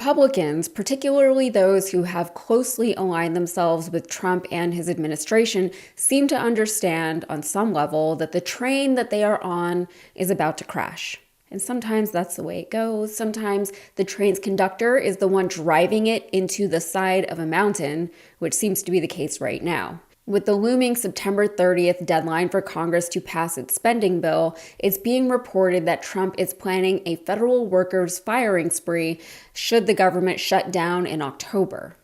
Republicans, particularly those who have closely aligned themselves with Trump and his administration, seem to understand on some level that the train that they are on is about to crash. And sometimes that's the way it goes. Sometimes the train's conductor is the one driving it into the side of a mountain, which seems to be the case right now. With the looming September 30th deadline for Congress to pass its spending bill, it's being reported that Trump is planning a federal workers' firing spree should the government shut down in October.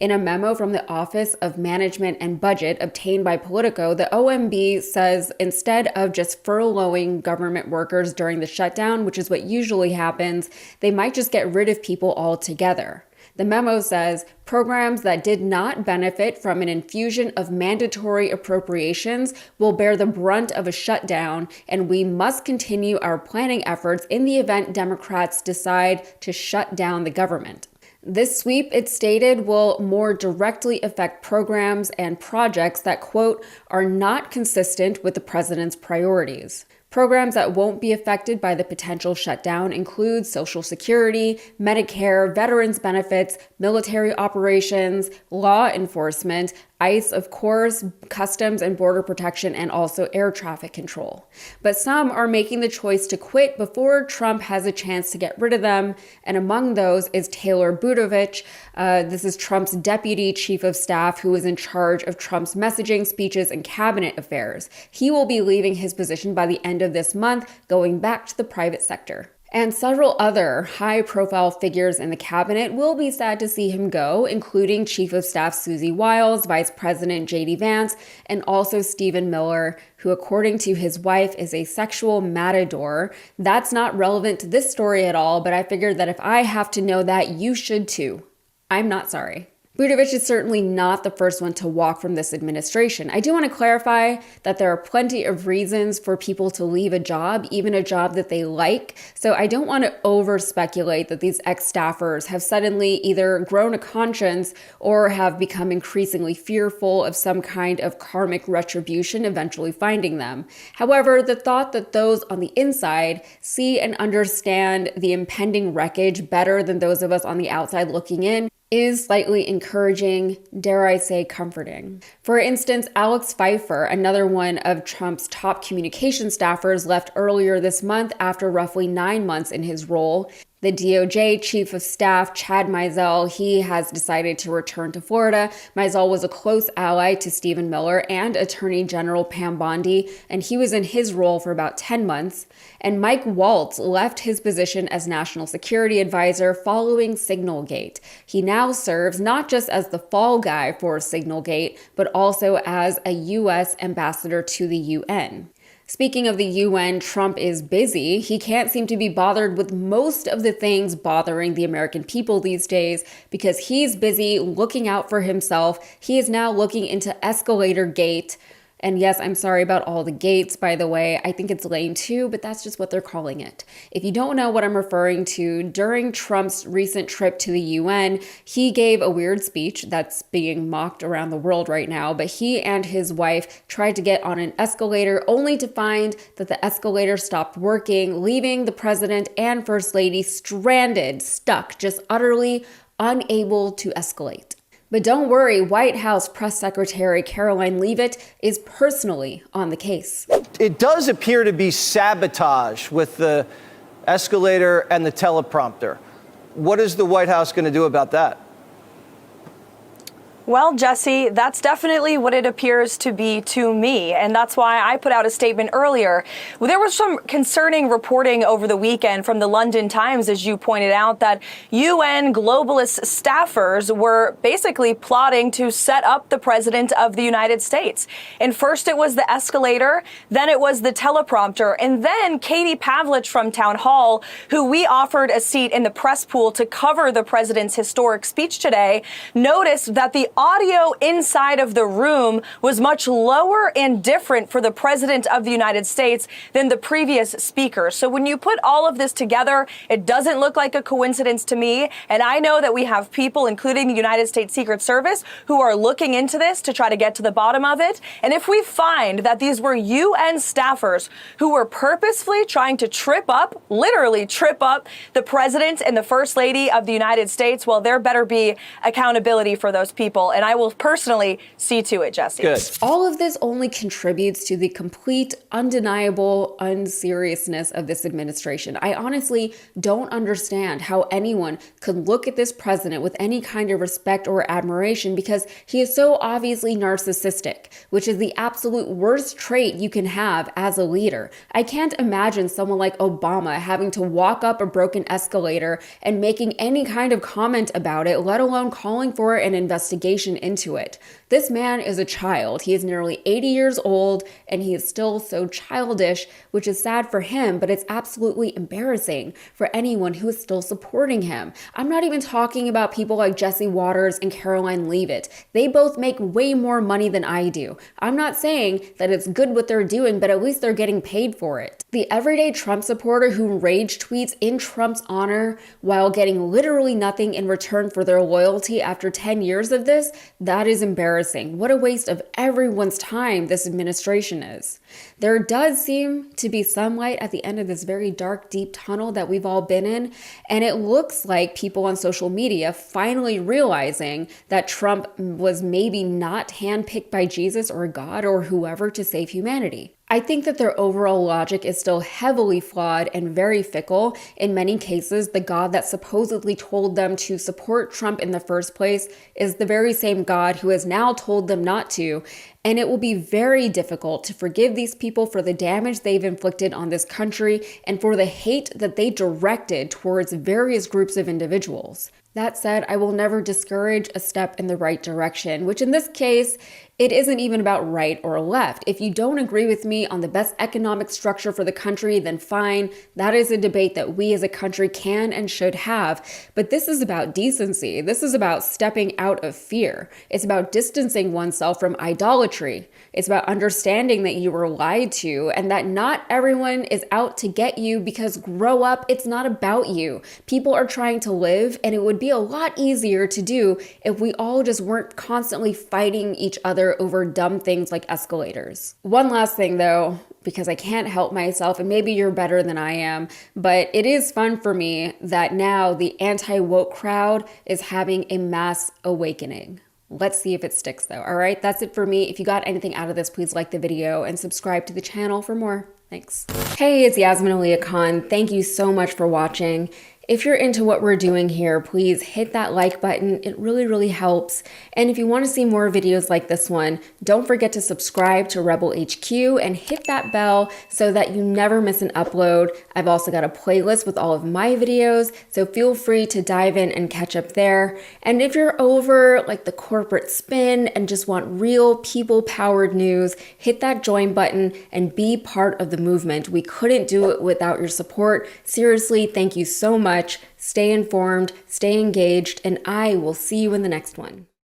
In a memo from the Office of Management and Budget obtained by Politico, the OMB says instead of just furloughing government workers during the shutdown, which is what usually happens, they might just get rid of people altogether. The memo says programs that did not benefit from an infusion of mandatory appropriations will bear the brunt of a shutdown, and we must continue our planning efforts in the event Democrats decide to shut down the government. This sweep, it stated, will more directly affect programs and projects that, quote, are not consistent with the president's priorities. Programs that won't be affected by the potential shutdown include Social Security, Medicare, veterans benefits, military operations, law enforcement, ICE, of course, Customs and Border Protection, and also air traffic control. But some are making the choice to quit before Trump has a chance to get rid of them, and among those is Taylor Budovich. This is Trump's deputy chief of staff who is in charge of Trump's messaging, speeches, and cabinet affairs. He will be leaving his position by the end of this month, going back to the private sector. And several other high-profile figures in the cabinet will be sad to see him go, including Chief of Staff Susie Wiles, Vice President J.D. Vance, and also Stephen Miller, who, according to his wife, is a sexual matador. That's not relevant to this story at all, but I figured that if I have to know that, you should too. I'm not sorry. Budovich is certainly not the first one to walk from this administration. I do want to clarify that there are plenty of reasons for people to leave a job, even a job that they like. So I don't want to over-speculate that these ex-staffers have suddenly either grown a conscience or have become increasingly fearful of some kind of karmic retribution eventually finding them. However, the thought that those on the inside see and understand the impending wreckage better than those of us on the outside looking in is slightly encouraging, dare I say comforting. For instance, Alex Pfeiffer, another one of Trump's top communication staffers, left earlier this month after roughly 9 months in his role. The DOJ Chief of Staff, Chad Mizell, he has decided to return to Florida. Mizell was a close ally to Stephen Miller and Attorney General Pam Bondi, and he was in his role for about 10 months. And Mike Waltz left his position as National Security Advisor following Signalgate. He now serves not just as the fall guy for Signalgate, but also as a U.S. ambassador to the UN. Speaking of the UN, Trump is busy. He can't seem to be bothered with most of the things bothering the American people these days because he's busy looking out for himself. He is now looking into escalator-gate. And yes, I'm sorry about all the gates, by the way. I think it's lame too, but that's just what they're calling it. If you don't know what I'm referring to, during Trump's recent trip to the UN, he gave a weird speech that's being mocked around the world right now, but he and his wife tried to get on an escalator only to find that the escalator stopped working, leaving the president and first lady stranded, stuck, just utterly unable to escalate. But don't worry, White House Press Secretary Caroline Leavitt is personally on the case. It does appear to be sabotage with the escalator and the teleprompter. What is the White House going to do about that? Well, Jesse, that's definitely what it appears to be to me. And that's why I put out a statement earlier. There was some concerning reporting over the weekend from the London Times, as you pointed out, that UN globalist staffers were basically plotting to set up the president of the United States. And first it was the escalator, then it was the teleprompter, and then Katie Pavlich from Town Hall, who we offered a seat in the press pool to cover the president's historic speech today, noticed that the audio inside of the room was much lower and different for the president of the United States than the previous speaker. So when you put all of this together, it doesn't look like a coincidence to me. And I know that we have people, including the United States Secret Service, who are looking into this to try to get to the bottom of it. And if we find that these were UN staffers who were purposefully trying to literally trip up the president and the first lady of the United States, well, there better be accountability for those people. And I will personally see to it, Jesse. Good. All of this only contributes to the complete, undeniable unseriousness of this administration. I honestly don't understand how anyone could look at this president with any kind of respect or admiration, because he is so obviously narcissistic, which is the absolute worst trait you can have as a leader. I can't imagine someone like Obama having to walk up a broken escalator and making any kind of comment about it, let alone calling for an investigation into it. This man is a child. He is nearly 80 years old and he is still so childish, which is sad for him, but it's absolutely embarrassing for anyone who is still supporting him. I'm not even talking about people like Jesse Waters and Caroline Leavitt. They both make way more money than I do. I'm not saying that it's good what they're doing, but at least they're getting paid for it. The everyday Trump supporter who rage tweets in Trump's honor while getting literally nothing in return for their loyalty after 10 years of this, that is embarrassing. What a waste of everyone's time this administration is. There does seem to be some light at the end of this very dark, deep tunnel that we've all been in, and it looks like people on social media finally realizing that Trump was maybe not handpicked by Jesus or God or whoever to save humanity. I think that their overall logic is still heavily flawed and very fickle. In many cases, the God that supposedly told them to support Trump in the first place is the very same God who has now told them not to. And it will be very difficult to forgive these people for the damage they've inflicted on this country and for the hate that they directed towards various groups of individuals. That said, I will never discourage a step in the right direction, which in this case, it isn't even about right or left. If you don't agree with me on the best economic structure for the country, then fine. That is a debate that we as a country can and should have. But this is about decency. This is about stepping out of fear. It's about distancing oneself from idolatry. It's about understanding that you were lied to and that not everyone is out to get you, because grow up, it's not about you. People are trying to live, and it would be a lot easier to do if we all just weren't constantly fighting each other over dumb things like escalators. One last thing though, because I can't help myself, and maybe you're better than I am, but it is fun for me that now the anti-woke crowd is having a mass awakening. Let's see if it sticks though. All right, that's it for me. If you got anything out of this, please like the video and subscribe to the channel for more. Thanks. Hey, it's Yasmin Khan. Thank you so much for watching. If you're into what we're doing here, please hit that like button. It really, really helps. And if you want to see more videos like this one, don't forget to subscribe to Rebel HQ and hit that bell so that you never miss an upload. I've also got a playlist with all of my videos, so feel free to dive in and catch up there. And if you're over like the corporate spin and just want real people-powered news, hit that join button and be part of the movement. We couldn't do it without your support. Seriously, thank you so much. Stay informed, stay engaged, and I will see you in the next one.